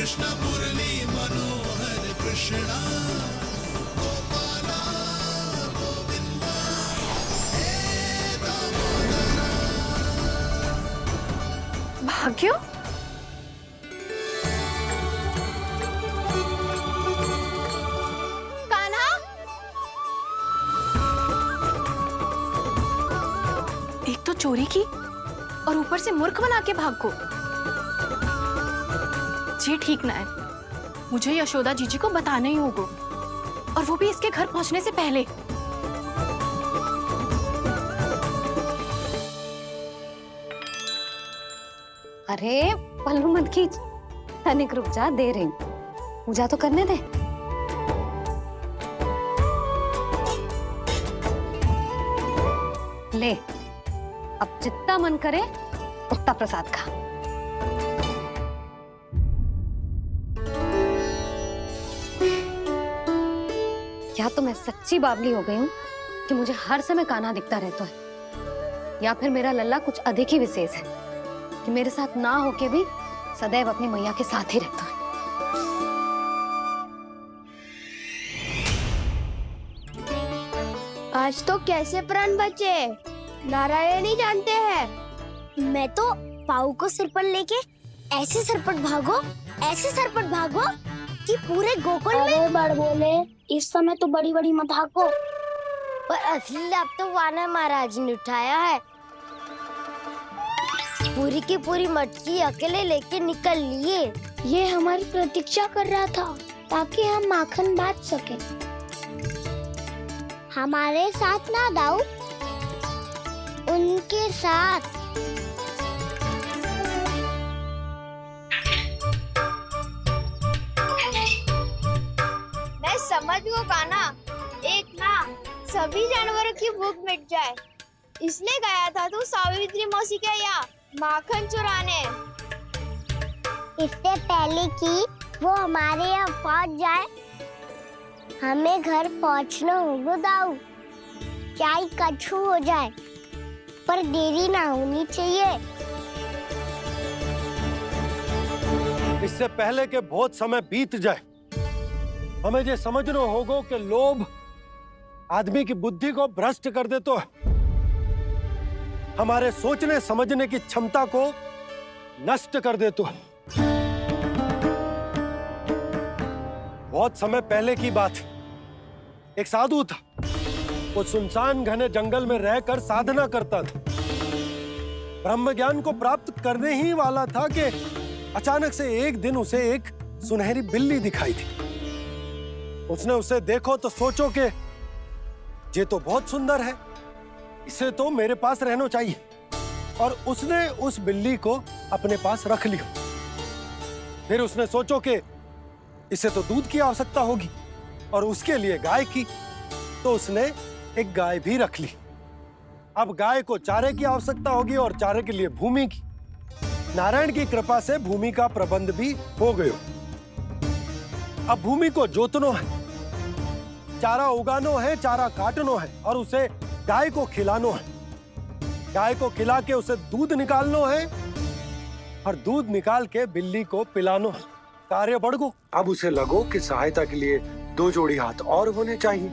कृष्ण मुरली मनोहर कृष्णा गोपाला गोविंदा हे दामोदरा। भाग्य, कान्हा, एक तो चोरी की और ऊपर से मूर्ख बना के भाग को। ये ठीक ना है। मुझे यशोदा जीजी को बताना ही होगा, और वो भी इसके घर पहुंचने से पहले। अरे पल्लू मत खींच, तनिक रुक जा, दे रही हूँ, पूजा तो करने दे। ले, अब जितना मन करे उतना प्रसाद खा। या तो मैं सच्ची बावली हो गई हूँ कि मुझे हर समय कान्हा दिखता रहता है, या फिर मेरा लल्ला कुछ अधिक ही विशेष है कि मेरे साथ ना होके भी सदैव अपनी मैया के साथ ही रहता है। आज तो कैसे प्राण बचे, नारायण ही जानते हैं। मैं तो पाऊ को सिर पर लेके ऐसे सरपट भागो कि पूरे गोकुल में बड़ बोले। इस समय तो बड़ी बड़ी मत हाको, पर असली लाभ तो वानर महाराज ने उठाया है। पूरी की पूरी मटकी अकेले लेके निकल लिए। ये हमारी प्रतीक्षा कर रहा था ताकि हम माखन बांट सके। हमारे साथ ना दाऊ, उनके साथ। मैं समझ गो कान्हा, एक ना सभी जानवरों की भूख मिट जाए, इसलिए गया था तू सावित्री मौसी के यहाँ माखन चुराने। इससे पहले कि वो हमारे यहाँ पहुँच जाए, हमें घर पहुँचना होगा दाऊ। चाहे कछु हो जाए, पर देरी ना होनी चाहिए। इससे पहले के बहुत समय बीत जाए, हमें ये समझना होगा कि लोभ आदमी की बुद्धि को भ्रष्ट कर देता है, हमारे सोचने समझने की क्षमता को नष्ट कर देता है। बहुत समय पहले की बात, एक साधु था। वो सुनसान घने जंगल में रहकर साधना करता था। ब्रह्म ज्ञान को प्राप्त करने ही वाला था कि अचानक से एक दिन उसे एक सुनहरी बिल्ली दिखाई थी। उसने उसे देखो तो सोचो कि ये तो बहुत सुंदर है, इसे तो मेरे पास रहना चाहिए, और उसने उस बिल्ली को अपने पास रख लिया। फिर उसने सोचो कि इसे तो दूध की आवश्यकता होगी और उसके लिए गाय की, तो उसने एक गाय भी रख ली। अब गाय को चारे की आवश्यकता होगी और चारे के लिए भूमि की। नारायण की कृपा से भूमि का प्रबंध भी हो गया। अब भूमि को जोतनो है, चारा उगानो है, चारा काटनो है, और उसे गाय को खिलानो है। गाय को खिला के उसे दूध निकालनो है, और दूध निकाल के बिल्ली को पिलानो है। कार्य बढ़ गो। अब उसे लगो कि सहायता के लिए 2 जोड़ी हाथ और होने चाहिए,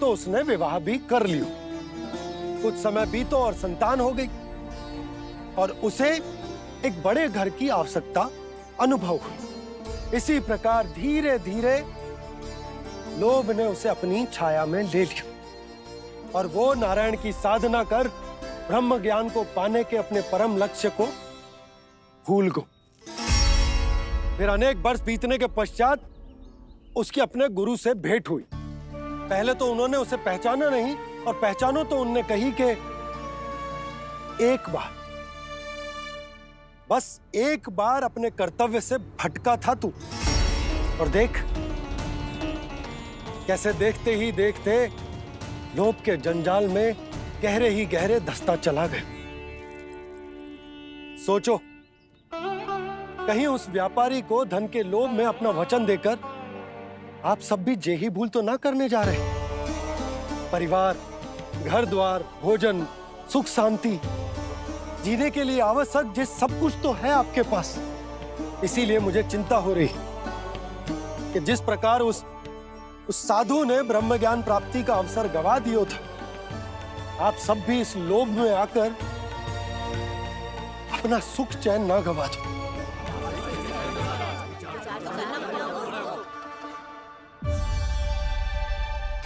तो उसने विवाह भी कर लियो। कुछ समय बीतो और संतान हो गई, और उसे एक बड़े घर की आवश्यकता अनुभव हुई। इसी प्रकार धीरे धीरे लोभ ने उसे अपनी छाया में ले लिया, और वो नारायण की साधना कर ब्रह्म ज्ञान को पाने के अपने परम लक्ष्य को भूल गो। फिर अनेक वर्ष बीतने के पश्चात उसकी अपने गुरु से भेंट हुई। पहले तो उन्होंने उसे पहचाना नहीं, और पहचानो तो उनने कही कि एक बार, बस एक बार अपने कर्तव्य से भटका था तू, और देख कैसे देखते ही देखते लोभ के जंजाल में गहरे ही गहरे धंसता चला गया। सोचो, कहीं उस व्यापारी को धन के लोभ में अपना वचन देकर आप सब भी जे ही भूल तो ना करने जा रहे। परिवार, घर द्वार, भोजन, सुख शांति, जीने के लिए आवश्यक जिस सब कुछ तो है आपके पास, इसीलिए मुझे चिंता हो रही कि जिस प्रकार उस साधु ने ब्रह्म ज्ञान प्राप्ति का अवसर गवा दिया था, आप सब भी इस लोभ में आकर अपना सुख चैन ना गवा दो।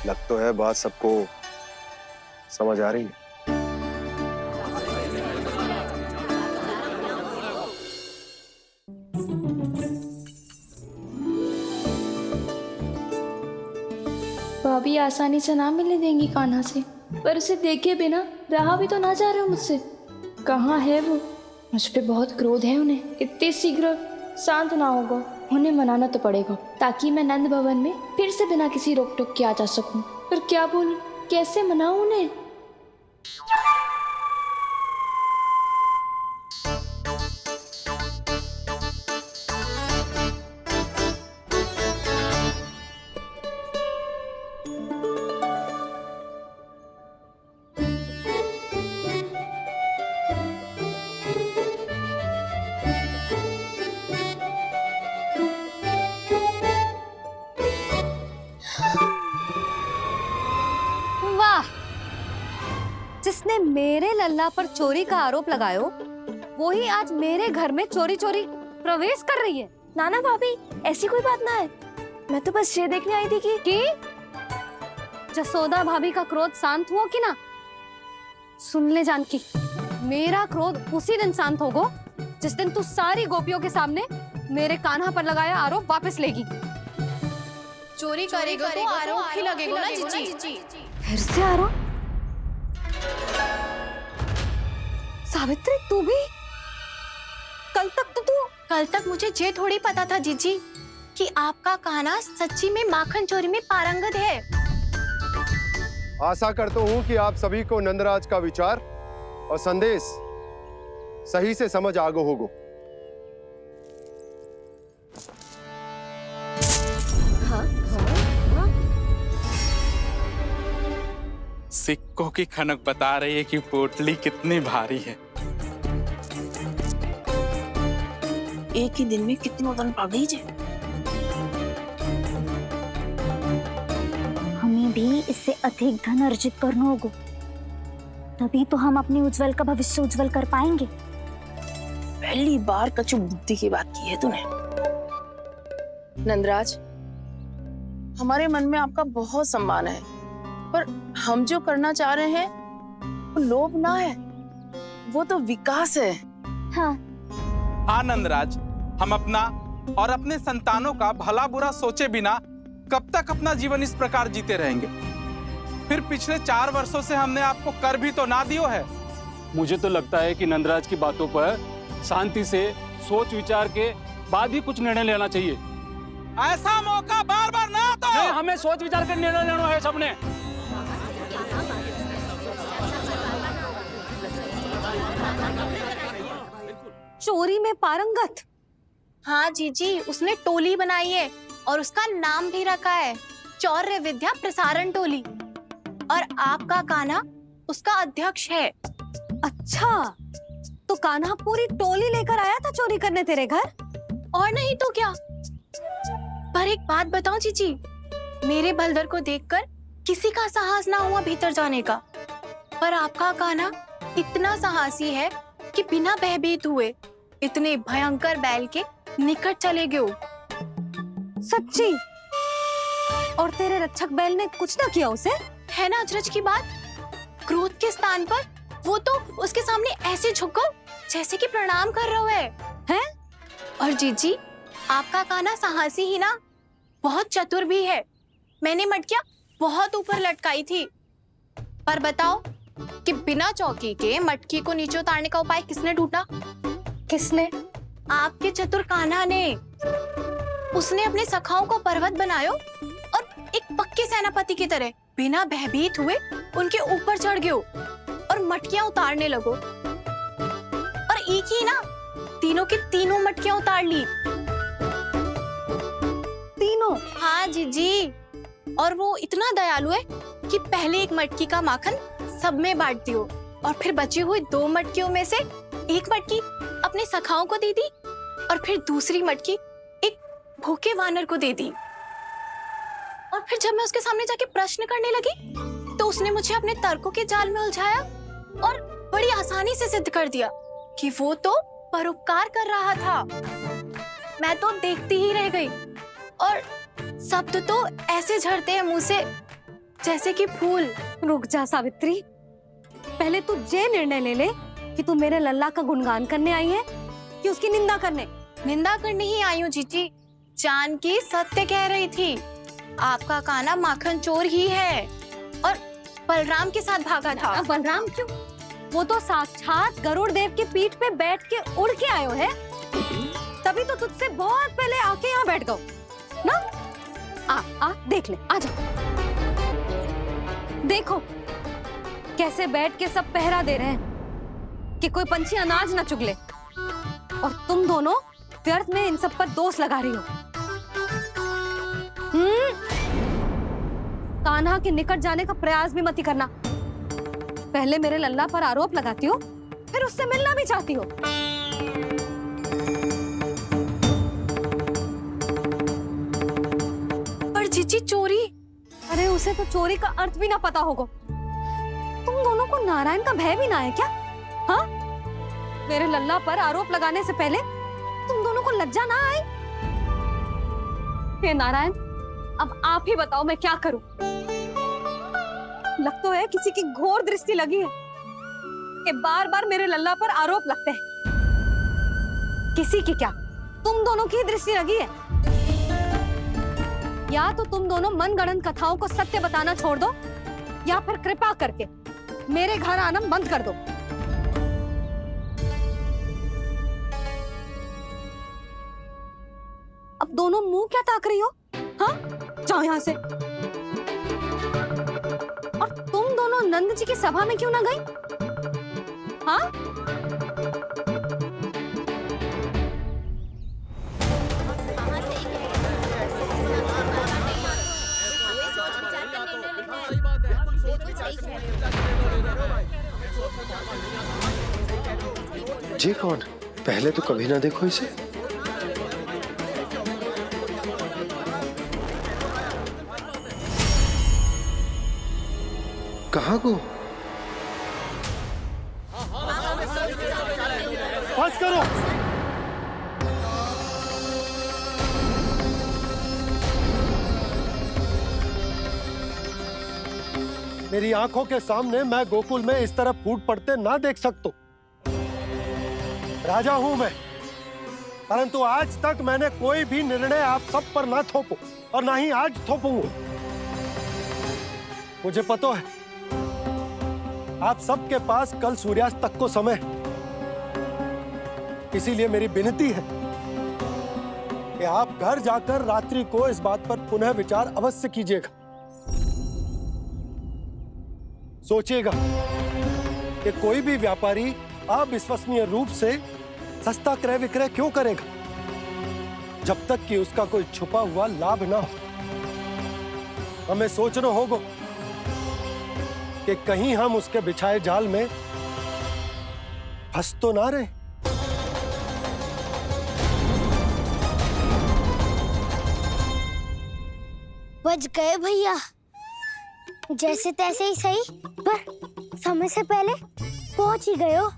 लग तो है बात सबको समझ आ रही है। भाभी आसानी से ना मिलने देंगी कान्हा से, पर उसे देखे बिना रहा भी तो ना जा रहे हो मुझसे। कहाँ है वो? मुझ पे बहुत क्रोध है उन्हें। इतने शीघ्र शांत ना होगा, उन्हें मनाना तो पड़ेगा ताकि मैं नंद भवन में फिर से बिना किसी रोक टोक के आ जा सकूं। पर क्या बोलूं, कैसे मनाऊं उन्हें? वाह, जिसने मेरे लल्ला पर चोरी का आरोप लगायो, वो ही आज मेरे घर में चोरी चोरी प्रवेश कर रही है। नाना भाभी, ऐसी कोई बात ना है। मैं तो बस ये देखने आई थी कि जसोदा भाभी का क्रोध शांत हुआ कि ना? सुन ले जानकी, मेरा क्रोध उसी दिन शांत होगा जिस दिन तू सारी गोपियों के सामने मेरे कान्हा पर लगाया आरोप वापस लेगी। चोरी करेगा तो आरोप ही लगेगा ना जीजी। फिर से आरोप? सावित्री, तू भी? कल तक मुझे ये थोड़ी पता था जीजी कि आपका कान्हा सच्ची में माखन चोरी में पारंगत है। आशा करता हूं कि आप सभी को नंदराज का विचार और संदेश सही से समझ आगो होगो। सिक्कों की खनक बता रही है कि पोटली कितनी भारी है। एक ही दिन में कितनों धन पा गई जे। हमें भी इससे अधिक धन अर्जित करना होगा, तभी तो हम अपने उज्जवल का भविष्य उज्जवल कर पाएंगे। पहली बार कछु बुद्धि की बात की है तूने। नंदराज, हमारे मन में आपका बहुत सम्मान है, पर हम जो करना चाह रहे हैं वो लोभ ना है, वो तो विकास है। हाँ नंदराज, हम अपना और अपने संतानों का भला बुरा सोचे बिना कब तक अपना जीवन इस प्रकार जीते रहेंगे? फिर पिछले 4 वर्षों से हमने आपको कर भी तो ना दियो है। मुझे तो लगता है कि नंदराज की बातों पर शांति से सोच विचार के बाद ही कुछ निर्णय लेना चाहिए। ऐसा मौका बार बार ना आता। नहीं, हमें सोच विचार कर निर्णय लेना है सबने। चोरी में पारंगत? हाँ जीजी, उसने टोली बनाई है और उसका नाम भी रखा है चौर्य विद्या प्रसारण टोली, और आपका कान्हा उसका अध्यक्ष है। अच्छा, तो कान्हा पूरी टोली लेकर आया था चोरी करने तेरे घर? और नहीं तो क्या। पर एक बात बताऊं जीजी, मेरे बलदर को देखकर किसी का साहस ना हुआ भीतर जाने का, पर आपका कान्हा इतना साहसी है कि बिना भयभीत हुए इतने भयंकर बैल के निकट चले गए। सच्ची? और तेरे रक्षक बैल ने कुछ ना किया उसे? है ना अचरज की बात। क्रोध के स्थान पर वो तो उसके सामने ऐसे झुको जैसे कि प्रणाम कर रहा है। हैं? और जीजी, आपका कान्हा साहसी ही ना, बहुत चतुर भी है। मैंने मटकियां बहुत ऊपर लटकाई थी, पर बताओ कि बिना चौकी के मटकी को नीचे उतारने का उपाय किसने ढूंढा? किसने? आपके चतुर कान्हा ने। उसने अपने सखाओं को पर्वत बनायो और एक पक्के सेनापति की तरह बिना भयभीत हुए उनके ऊपर चढ़ गयो और मटकियां उतारने लगो। और एक ही ना, तीनों की तीनों मटकियां उतार ली। तीनों? हाँ जीजी, और वो इतना दयालु है कि पहले एक मटकी का माखन सब में बांट दियो और फिर बची हुई 2 मटकियों में से एक मटकी अपने सखाओं को दी थी और फिर दूसरी मटकी एक भूखे वानर को दे दी। और फिर जब मैं उसके सामने जाके प्रश्न करने लगी तो उसने मुझे अपने तर्कों के जाल में उलझाया और बड़ी आसानी से सिद्ध कर दिया कि वो तो परोपकार कर रहा था। मैं तो देखती ही रह गई और शब्द तो ऐसे झड़ते हैं मुंह से जैसे कि फूल। रुक जा सावित्री, पहले तू ये निर्णय ले ले कि तू मेरे लल्ला का गुणगान करने आई है कि उसकी निंदा करने। निंदा करने ही आई हूँ जीजी। जानकी सत्य कह रही थी, आपका कान्हा माखन चोर ही है और बलराम के साथ भागा था। अब बलराम क्यों? वो तो साक्षात गरुड़ देव की पीठ पे बैठ के उड़ के आयो है, तभी तो तुझसे बहुत पहले आके यहाँ बैठ गओ ना। आ देख ले, आजा। देखो कैसे बैठ के सब पहरा दे रहे हैं कि कोई पंछी अनाज ना चुगले, और तुम दोनों व्यर्थ में इन सब पर दोष लगा रही हो। कान्हा के निकट जाने का प्रयास भी मत करना। पहले मेरे लल्ला पर आरोप लगाती हो, फिर उससे मिलना भी चाहती हो। पर जीजी चोरी, अरे उसे तो चोरी का अर्थ भी ना पता होगा। तुम दोनों को नारायण का भय भी ना है क्या? हाँ, मेरे लल्ला पर आरोप लगाने से पहले तुम दोनों को लज्जा ना आई? हे नारायण, अब आप ही बताओ मैं क्या करूं। लग तो है किसी की घोर दृष्टि लगी है कि बार बार मेरे लल्ला पर आरोप लगते हैं। किसी की क्या, तुम दोनों की दृष्टि लगी है। या तो तुम दोनों मनगढ़ंत कथाओं को सत्य बताना छोड़ दो, या फिर कृपा करके मेरे घर आना बंद कर दो। अब दोनों मुंह क्या ताक रही हो? हाँ, जाओ यहां से। और तुम दोनों नंद जी की सभा में क्यों ना गई? हाँ, जी कौन? पहले तो कभी ना देखो इसे। कहाँ को? बस करो। मेरी आंखों के सामने मैं गोकुल में इस तरह फूट पड़ते ना देख सकता। राजा हूं मैं, परंतु आज तक मैंने कोई भी निर्णय आप सब पर ना थोपो और ना ही आज थोपूंगा। मुझे पता है आप सबके पास कल सूर्यास्त तक को समय, इसीलिए मेरी विनती है कि आप घर जाकर रात्रि को इस बात पर पुनः विचार अवश्य कीजिएगा। सोचिएगा कि कोई भी व्यापारी अविश्वसनीय रूप से सस्ता क्रय विक्रय क्यों करेगा जब तक कि उसका कोई छुपा हुआ लाभ ना हो। हमें सोचना होगा कि कहीं हम उसके बिछाए जाल में फंस तो ना रहे। बच गए भैया, जैसे तैसे ही सही, पर समय से पहले पहुंच ही गए हो।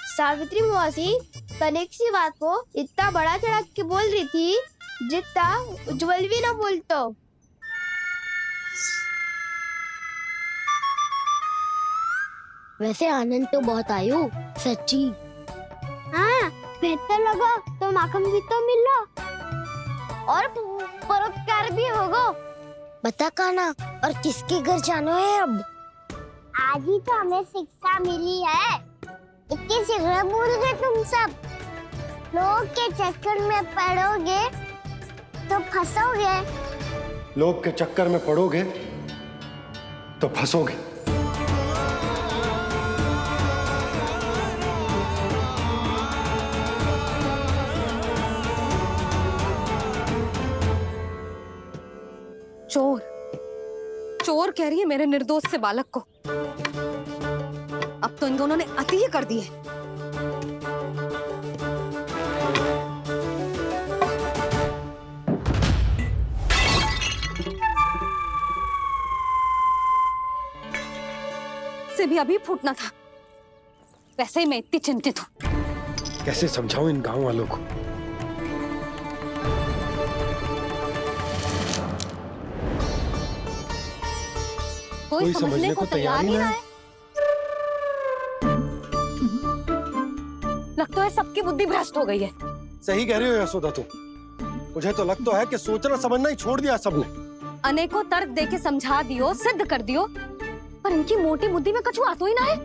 सावित्री मौसी तनिक सी बात को इतना बड़ा चढ़ा के बोल रही थी जितना उज्जवल भी ना बोलतो। वैसे आनंद तो बहुत आयो, सच्ची। हाँ, बेहतर लगा तो माखन भी तो मिला और परोपकार भी होगा। बता कान्हा, और किसके घर जाना है अब? आज ही तो हमें शिक्षा मिली है। इतनी शीघ्र भूल गए तुम सब। लोग के चक्कर में पड़ोगे तो फंसोगे। लोग के चक्कर में पड़ोगे तो फंसोगे। चोर, चोर कह रही है मेरे निर्दोष से बालक को। अब तो इन दोनों ने अति ही कर दी है। उसे भी अभी फूटना था। वैसे ही मैं इतनी चिंतित हूँ। कैसे समझाऊं इन गांव वालों को? कोई समझने को तैयार ही ना है। लगता है सबकी बुद्धि भ्रष्ट हो गई है। सही कह रही हो यशोदा तुम। मुझे तो लगता है कि सोचना समझना ही छोड़ दिया सबने। अनेकों तर्क देके समझा दियो, सिद्ध कर दियो, पर इनकी मोटी बुद्धि में कछु आता ही ना है।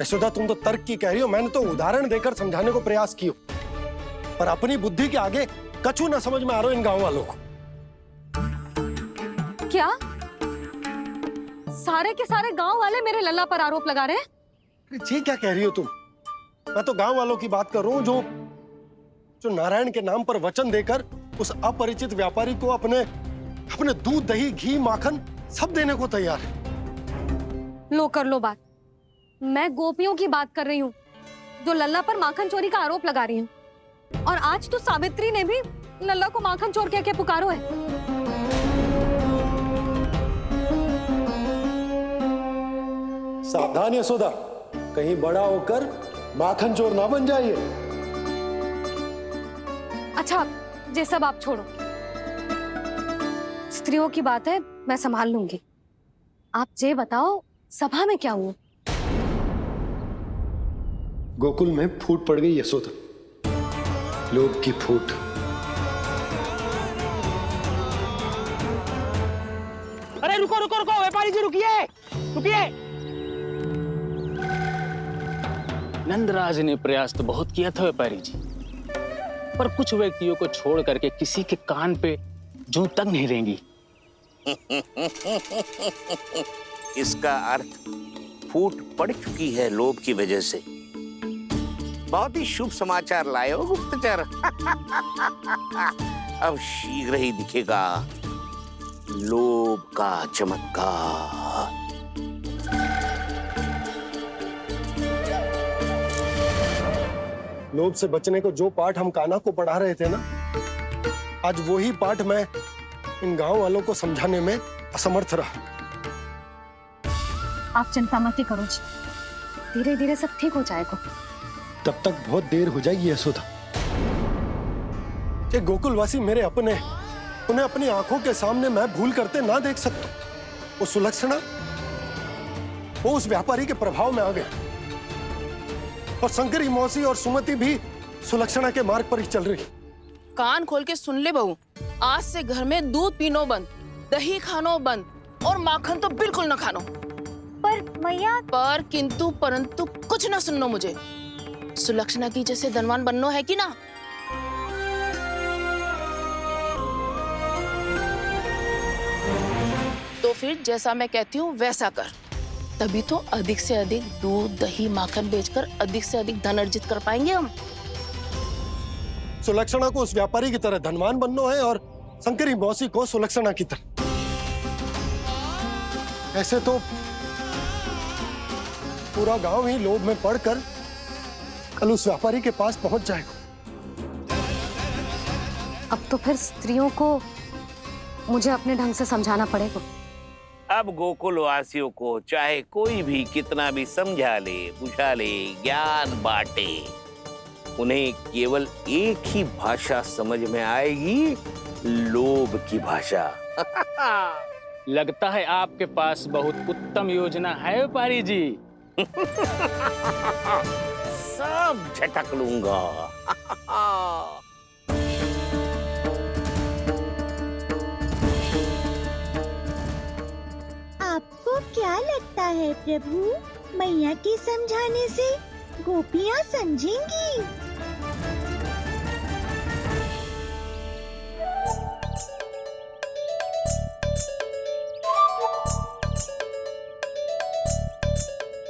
यशोदा तुम तो तर्क की कह रही हो, मैंने तो उदाहरण देकर समझाने को प्रयास किया, पर अपनी बुद्धि के आगे कछु ना समझ में आ रहा इन गांव वालों को। क्या सारे के सारे गांव वाले मेरे लल्ला पर आरोप लगा रहे हैं? जी क्या कह रही हो तुम? मैं तो गांव वालों की बात कर रहा हूँ जो नारायण के नाम पर वचन देकर उस अपरिचित व्यापारी को अपने दूध, दही, घी, माखन सब देने को तैयार है। लो कर लो बात। मैं गोपियों की बात कर रही हूँ जो लल्ला पर माखन चोरी का आरोप लगा रही हूँ। और आज तो सावित्री ने भी लल्ला को माखन चोर कह के पुकारो है। सावधान यशोदा, कहीं बड़ा होकर माखन चोर ना बन जाइए। अच्छा, ये सब आप छोड़ो। स्त्रियों की बात है, मैं संभाल लूंगी। आप ये बताओ, सभा में क्या हुआ? गोकुल में फूट पड़ गई यशोदा, लोभ की फूट। अरे रुको रुको रुको, व्यापारी जी रुकिए रुकिए। नंदराज ने प्रयास तो बहुत किया था व्यापारी जी, पर कुछ व्यक्तियों को छोड़ करके किसी के कान पे जूं तक नहीं रेंगी। इसका अर्थ फूट पड़ चुकी है लोभ की वजह से। बहुत ही शुभ समाचार लाए हो गुप्तचर। अब शीघ्र ही दिखेगा लोभ का चमत्कार। लोभ से बचने को जो पाठ हम कान्हा को पढ़ा रहे थे ना, आज वही पाठ मैं इन गांव वालों को समझाने में असमर्थ रहा। आप चिंता मत करो जी, धीरे धीरे सब ठीक हो जाएगा। तब तक बहुत देर हो जाएगी यशोदा। ये गोकुलवासी मेरे अपने, उन्हें अपनी आंखों के सामने मैं भूल करते ना देख सकता। वो सुलक्षणा, वो उस व्यापारी के प्रभाव में आ गए, और शंकरी मौसी और सुमति भी सुलक्षणा के मार्ग पर ही चल रही। कान खोल के सुन ले बहू, आज से घर में दूध पीनो बंद, दही खानो बंद और माखन तो बिल्कुल न खानो। पर मैया, पर किंतु परंतु कुछ ना सुननो मुझे। सुलक्षणा की जैसे धनवान बननो है कि ना? तो फिर जैसा मैं कहती हूँ वैसा कर, तभी तो अधिक से अधिक दूध, दही, माखन बेचकर अधिक से अधिक धन अर्जित कर पाएंगे हम। सुलक्षणा को उस व्यापारी की तरह धनवान बनना है और शंकरी मौसी को सुलक्षणा की तरह। ऐसे तो पूरा गांव ही लोभ में पड़कर कल उस व्यापारी के पास पहुंच जाएगा। अब तो फिर स्त्रियों को मुझे अपने ढंग से समझाना पड़ेगा। अब गोकुल वासियों को चाहे कोई भी कितना भी समझा ले, बुझा ले, ज्ञान बांटे, उन्हें केवल एक ही भाषा समझ में आएगी, लोभ की भाषा। लगता है आपके पास बहुत उत्तम योजना है व्यापारी जी। सब झटक लूंगा। आपको क्या लगता है प्रभु, मैया के समझाने से गोपियाँ समझेंगी?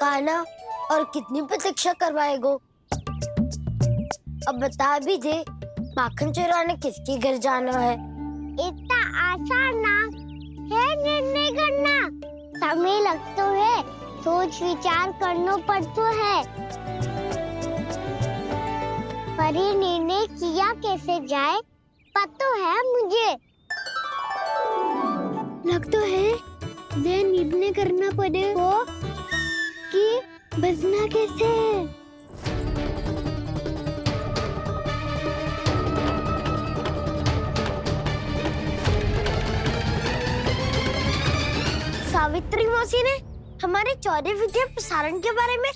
कान्हा, और कितनी प्रतीक्षा करवाएगो? अब बता भी दे, माखन चुराने किसके घर जाना है? इतना आसान ना है निर्णय करना, समय लगता है, सोच विचार करना पड़ता है। पर ये निर्णय किया कैसे जाए पता है मुझे। लगता है दे निर्णय करना पड़े वो कि बचना कैसे है। सावित्री मौसी ने हमारे चौरे विद्या प्रसारण के बारे में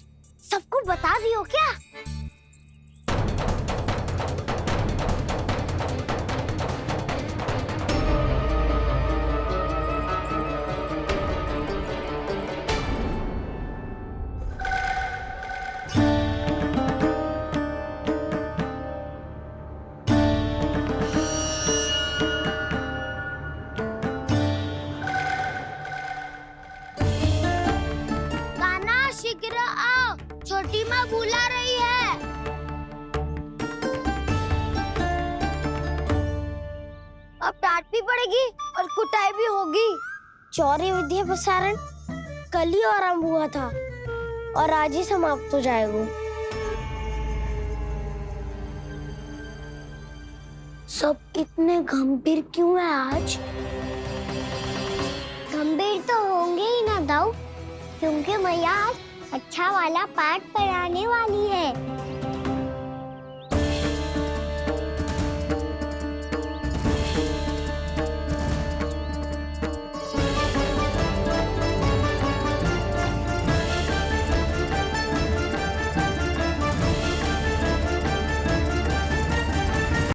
सबको बता दियो क्या? शीघ्र आओ, छोटी माँ बुला रही है। अब डांट भी पड़ेगी और कुटाई भी होगी। चौरे विद्या प्रसारण कल ही आरंभ हुआ था और आज ही समाप्त हो जाएगा। सब इतने गंभीर क्यों है आज? गंभीर तो होंगे ही ना दाऊ, क्योंकि मैया आज अच्छा वाला पाठ पढ़ाने वाली है।